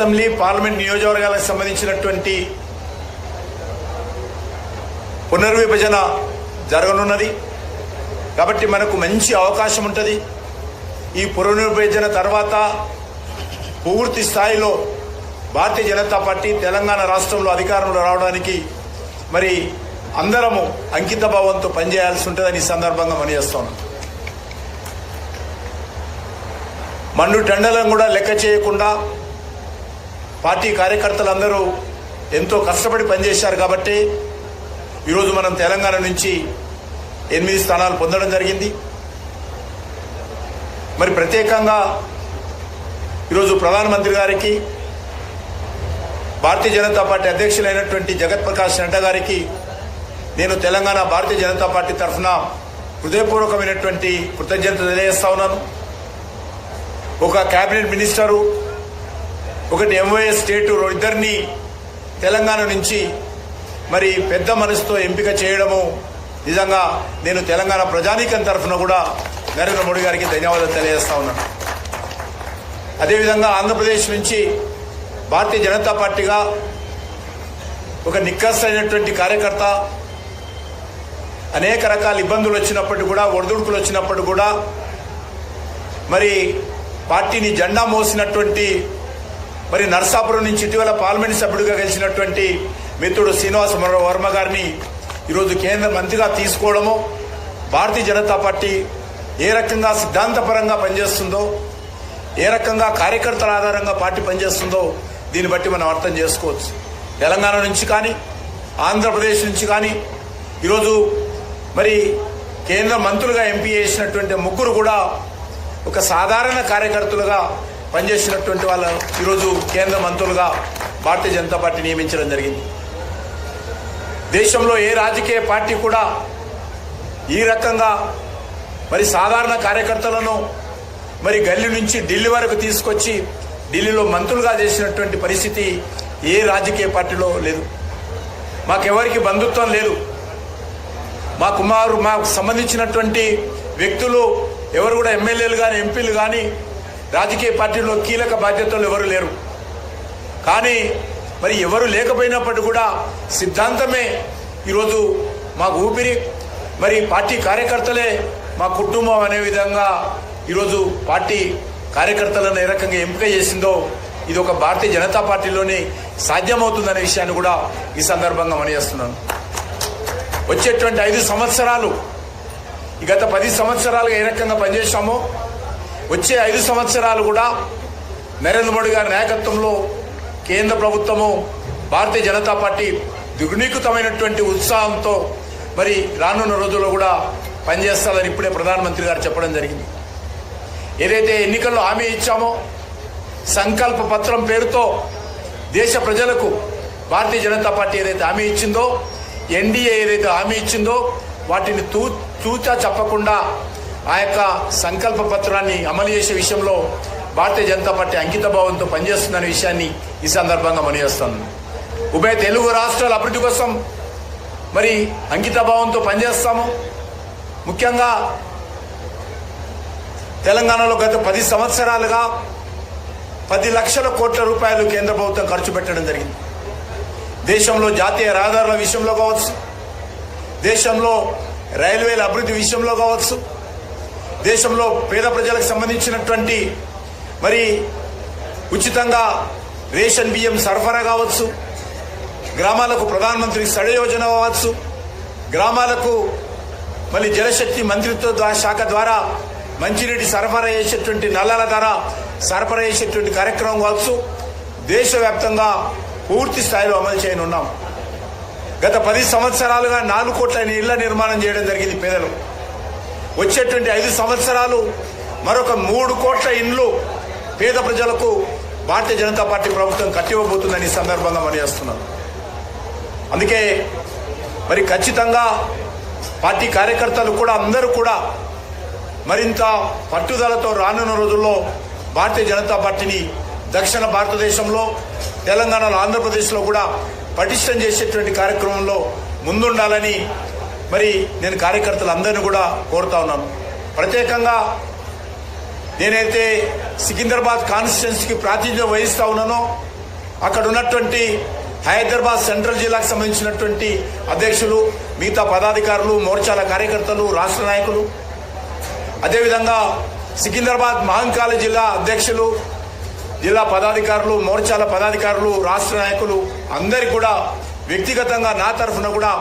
Assembly parliament నియోజకవర్గాలకు సంబంధించినటువంటి పునర్విభజన జరగనున్నది కాబట్టి మనకు మంచి అవకాశం ఉంటుంది. ఈ పునర్విభజన తర్వాత పూర్తి స్థాయిలో భారతీయ జనతా పార్టీ తెలంగాణ రాష్ట్రంలో అధికారంలో రావడానికి మరి అందరము అంకిత భావంతో పనిచేయాల్సి ఉంటుందని ఈ సందర్భంగా మనయేస్తున్నాం. మండు టెండలను కూడా లెక్క చేయకుండా పార్టీ కార్యకర్తలందరూ ఎంతో కష్టపడి పనిచేశారు కాబట్టి ఈరోజు మనం తెలంగాణ నుంచి 8 స్థానాలు పొందడం జరిగింది. మరి ప్రత్యేకంగా ఈరోజు ప్రధానమంత్రి గారికి, భారతీయ జనతా పార్టీ అధ్యక్షులైనటువంటి జగత్ ప్రకాష్ నడ్డా గారికి నేను తెలంగాణ భారతీయ జనతా పార్టీ తరఫున హృదయపూర్వకమైనటువంటి కృతజ్ఞతలు తెలియజేస్తా ఉన్నాను. ఒక కేబినెట్ మినిస్టరు, ఒకటి ఎంఓఎస్ స్టేటు, ఇద్దరిని తెలంగాణ నుంచి మరి పెద్ద మనసుతో ఎంపిక చేయడము నిజంగా నేను తెలంగాణ ప్రజానీకం తరఫున కూడా నరేంద్ర మోడీ గారికి ధన్యవాదాలు తెలియజేస్తా ఉన్నాను. అదేవిధంగా ఆంధ్రప్రదేశ్ నుంచి భారతీయ జనతా పార్టీగా ఒక నిక్కసైనటువంటి కార్యకర్త అనేక రకాల ఇబ్బందులు వచ్చినప్పటికీ కూడా, ఒడిదుడుకులు వచ్చినప్పుడు కూడా మరి పార్టీని జెండా మోసినటువంటి మరి నర్సాపురం నుంచి ఇటీవల పార్లమెంట్ సభ్యుడిగా గెలిచినటువంటి మిత్రుడు శ్రీనివాస వర్మ గారిని ఈరోజు కేంద్ర మంత్రిగా తీసుకోవడము, భారతీయ జనతా పార్టీ ఏ రకంగా సిద్ధాంతపరంగా పనిచేస్తుందో, ఏ రకంగా కార్యకర్తల ఆధారంగా పార్టీ పనిచేస్తుందో దీన్ని బట్టి మనం అర్థం చేసుకోవచ్చు. తెలంగాణ నుంచి కానీ, ఆంధ్రప్రదేశ్ నుంచి కానీ ఈరోజు మరి కేంద్ర మంత్రులుగా ఎంపీ చేసినటువంటి ముగ్గురు కూడా ఒక సాధారణ కార్యకర్తలుగా పనిచేసినటువంటి వాళ్ళు ఈరోజు కేంద్ర మంత్రులుగా భారతీయ జనతా పార్టీ నియమించడం జరిగింది. దేశంలో ఏ రాజకీయ పార్టీ కూడా ఈ రకంగా మరి సాధారణ కార్యకర్తలను మరి గల్లీ నుంచి ఢిల్లీ వరకు తీసుకొచ్చి ఢిల్లీలో మంత్రులుగా చేసినటువంటి పరిస్థితి ఏ రాజకీయ పార్టీలో లేదు. మాకెవరికి బంధుత్వం లేదు. మాకు సంబంధించినటువంటి వ్యక్తులు ఎవరు కూడా ఎమ్మెల్యేలు కానీ, ఎంపీలు కానీ రాజకీయ పార్టీలో కీలక బాధ్యతలు ఎవరు లేరు. కానీ మరి ఎవరు లేకపోయినప్పటికీ కూడా సిద్ధాంతమే ఈరోజు మాకు ఊపిరి, మరి పార్టీ కార్యకర్తలే మా కుటుంబం అనే విధంగా ఈరోజు పార్టీ కార్యకర్తలను ఏ రకంగా ఎంపిక చేసిందో ఇది ఒక భారతీయ జనతా పార్టీలోనే సాధ్యమవుతుందనే విషయాన్ని కూడా ఈ సందర్భంగా మనయేస్తున్నాను. వచ్చేటువంటి 5 సంవత్సరాలు, గత 10 సంవత్సరాలుగా ఏ రకంగా పనిచేశామో వచ్చే 5 సంవత్సరాలు కూడా నరేంద్ర మోడీ గారి నాయకత్వంలో కేంద్ర ప్రభుత్వము, భారతీయ జనతా పార్టీ దుర్నీకృతమైనటువంటి ఉత్సాహంతో మరి రానున్న రోజుల్లో కూడా పనిచేస్తారని ఇప్పుడే ప్రధానమంత్రి గారు చెప్పడం జరిగింది. ఏదైతే ఎన్నికల్లో హామీ ఇచ్చామో, సంకల్ప పత్రం పేరుతో దేశ ప్రజలకు భారతీయ జనతా పార్టీ ఏదైతే హామీ ఇచ్చిందో, ఎన్డీఏ ఏదైతే హామీ ఇచ్చిందో వాటిని తూచా చెప్పకుండా ఆ యొక్క సంకల్ప పత్రాన్ని అమలు చేసే విషయంలో భారతీయ జనతా పార్టీ అంకిత భావంతో పనిచేస్తుందనే విషయాన్ని ఈ సందర్భంగా మనయేస్తాను. ఉభయ తెలుగు రాష్ట్రాల అభివృద్ధి కోసం మరి అంకిత భావంతో పనిచేస్తాము. ముఖ్యంగా తెలంగాణలో గత 10 సంవత్సరాలుగా 10 లక్షల కోట్ల రూపాయలు కేంద్ర ప్రభుత్వం ఖర్చు పెట్టడం జరిగింది. దేశంలో జాతీయ రహదారుల విషయంలో కావచ్చు, దేశంలో రైల్వేల అభివృద్ధి విషయంలో కావచ్చు, దేశంలో పేద ప్రజలకు సంబంధించినటువంటి మరి ఉచితంగా రేషన్ బియ్యం సరఫరా కావచ్చు, గ్రామాలకు ప్రధానమంత్రి సడే యోజన కావచ్చు, గ్రామాలకు మళ్ళీ జలశక్తి మంత్రిత్వ శాఖ ద్వారా మంచినీటి సరఫరా చేసేటువంటి నల్లాల ద్వారా సరఫరా చేసేటువంటి కార్యక్రమం కావచ్చు, దేశవ్యాప్తంగా పూర్తి స్థాయిలో అమలు చేయనున్నాం. గత 10 సంవత్సరాలుగా 4 కోట్ల ఇళ్ల నిర్మాణం చేయడం జరిగింది పేదలు. వచ్చేటువంటి 5 సంవత్సరాలు మరొక 3 కోట్ల ఇండ్లు పేద ప్రజలకు భారతీయ జనతా పార్టీ ప్రభుత్వం కట్టివ్వబోతుందని ఈ సందర్భంగా మనయేస్తున్నాం. అందుకే మరి ఖచ్చితంగా పార్టీ కార్యకర్తలు కూడా అందరూ కూడా మరింత పట్టుదలతో రానున్న రోజుల్లో భారతీయ జనతా పార్టీని దక్షిణ భారతదేశంలో, తెలంగాణలో, ఆంధ్రప్రదేశ్లో కూడా పటిష్టం చేసేటువంటి కార్యక్రమంలో ముందుండాలని మరి నేను కార్యకర్తలందరినీ కూడా కోరుతా ఉన్నాను. ప్రత్యేకంగా నేనైతే సికింద్రాబాద్ కాన్స్టిట్యున్సీకి ప్రాతినిధ్యం వహిస్తా ఉన్నానో అక్కడ ఉన్నటువంటి హైదరాబాద్ సెంట్రల్ జిల్లాకు సంబంధించినటువంటి అధ్యక్షులు, మిగతా పదాధికారులు, మోర్చాల కార్యకర్తలు, రాష్ట్ర నాయకులు, అదేవిధంగా సికింద్రాబాద్ మహంకాళి జిల్లా అధ్యక్షులు, జిల్లా పదాధికారులు, మోర్చాల పదాధికారులు, రాష్ట్ర నాయకులు అందరికీ కూడా వ్యక్తిగతంగా నా తరఫున కూడా